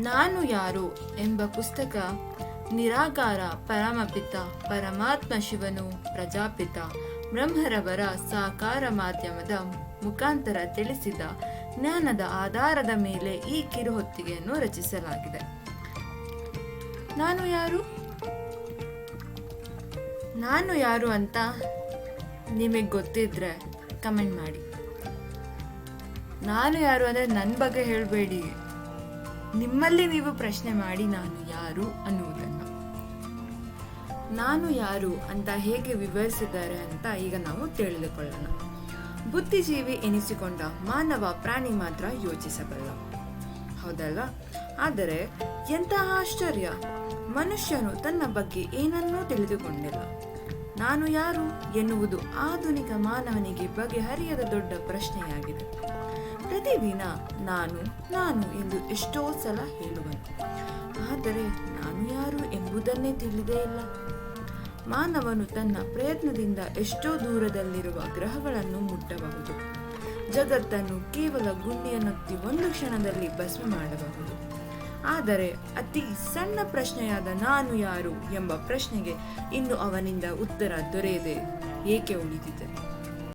ನಾನು ಯಾರು ಎಂಬ ಪುಸ್ತಕ ನಿರಾಕಾರ ಪರಮಪಿತ ಪರಮಾತ್ಮ ಶಿವನು ಪ್ರಜಾಪಿತ ಬ್ರಹ್ಮರವರ ಸಾಕಾರ ಮಾಧ್ಯಮದ ಮುಖಾಂತರ ತಿಳಿಸಿದ ಜ್ಞಾನದ ಆಧಾರದ ಮೇಲೆ ಈ ಕಿರುಹೊತ್ತಿಗೆಯನ್ನು ರಚಿಸಲಾಗಿದೆ. ನಾನು ಯಾರು ಅಂತ ನಿಮಗೆ ಗೊತ್ತಿದ್ರೆ ಕಮೆಂಟ್ ಮಾಡಿ. ನಾನು ಯಾರು ಅಂದರೆ ನನ್ನ ಬಗ್ಗೆ ಹೇಳಬೇಡಿ, ನಿಮ್ಮಲ್ಲಿ ನೀವು ಪ್ರಶ್ನೆ ಮಾಡಿ ನಾನು ಯಾರು ಅನ್ನುವುದನ್ನು. ನಾನು ಯಾರು ಅಂತ ಹೇಗೆ ವಿವರಿಸಿದ್ದಾರೆ ಅಂತ ಈಗ ನಾವು ತಿಳಿದುಕೊಳ್ಳೋಣ. ಬುದ್ಧಿಜೀವಿ ಎನಿಸಿಕೊಂಡ ಮಾನವ ಪ್ರಾಣಿ ಮಾತ್ರ ಯೋಚಿಸಬಲ್ಲ, ಹೌದಲ್ವಾ? ಆದರೆ ಎಂತಹ ಆಶ್ಚರ್ಯ, ಮನುಷ್ಯನು ತನ್ನ ಬಗ್ಗೆ ಏನನ್ನೂ ತಿಳಿದುಕೊಂಡಿಲ್ಲ. ನಾನು ಯಾರು ಎನ್ನುವುದು ಆಧುನಿಕ ಮಾನವನಿಗೆ ಬಗೆಹರಿಯದ ದೊಡ್ಡ ಪ್ರಶ್ನೆಯಾಗಿದೆ. ಪ್ರತಿದಿನ ನಾನು ನಾನು ಎಂದು ಎಷ್ಟೋ ಸಲ ಹೇಳುವನು, ಆದರೆ ನಾನು ಯಾರು ಎಂಬುದನ್ನೇ ತಿಳಿದೇ ಇಲ್ಲ. ಮಾನವನು ತನ್ನ ಪ್ರಯತ್ನದಿಂದ ಎಷ್ಟೋ ದೂರದಲ್ಲಿರುವ ಗ್ರಹಗಳನ್ನು ಮುಟ್ಟಬಹುದು. ಜಗತ್ತನ್ನು ಕೇವಲ ಗುಂಡಿಯನ್ನೊತ್ತಿ ಒಂದು ಕ್ಷಣದಲ್ಲಿ ಭಸ್ಮ ಮಾಡಬಹುದು. ಆದರೆ ಅತಿ ಸಣ್ಣ ಪ್ರಶ್ನೆಯಾದ ನಾನು ಯಾರು ಎಂಬ ಪ್ರಶ್ನೆಗೆ ಇನ್ನು ಅವನಿಂದ ಉತ್ತರ ದೊರೆಯದೆ ಏಕೆ ಉಳಿದಿದೆ?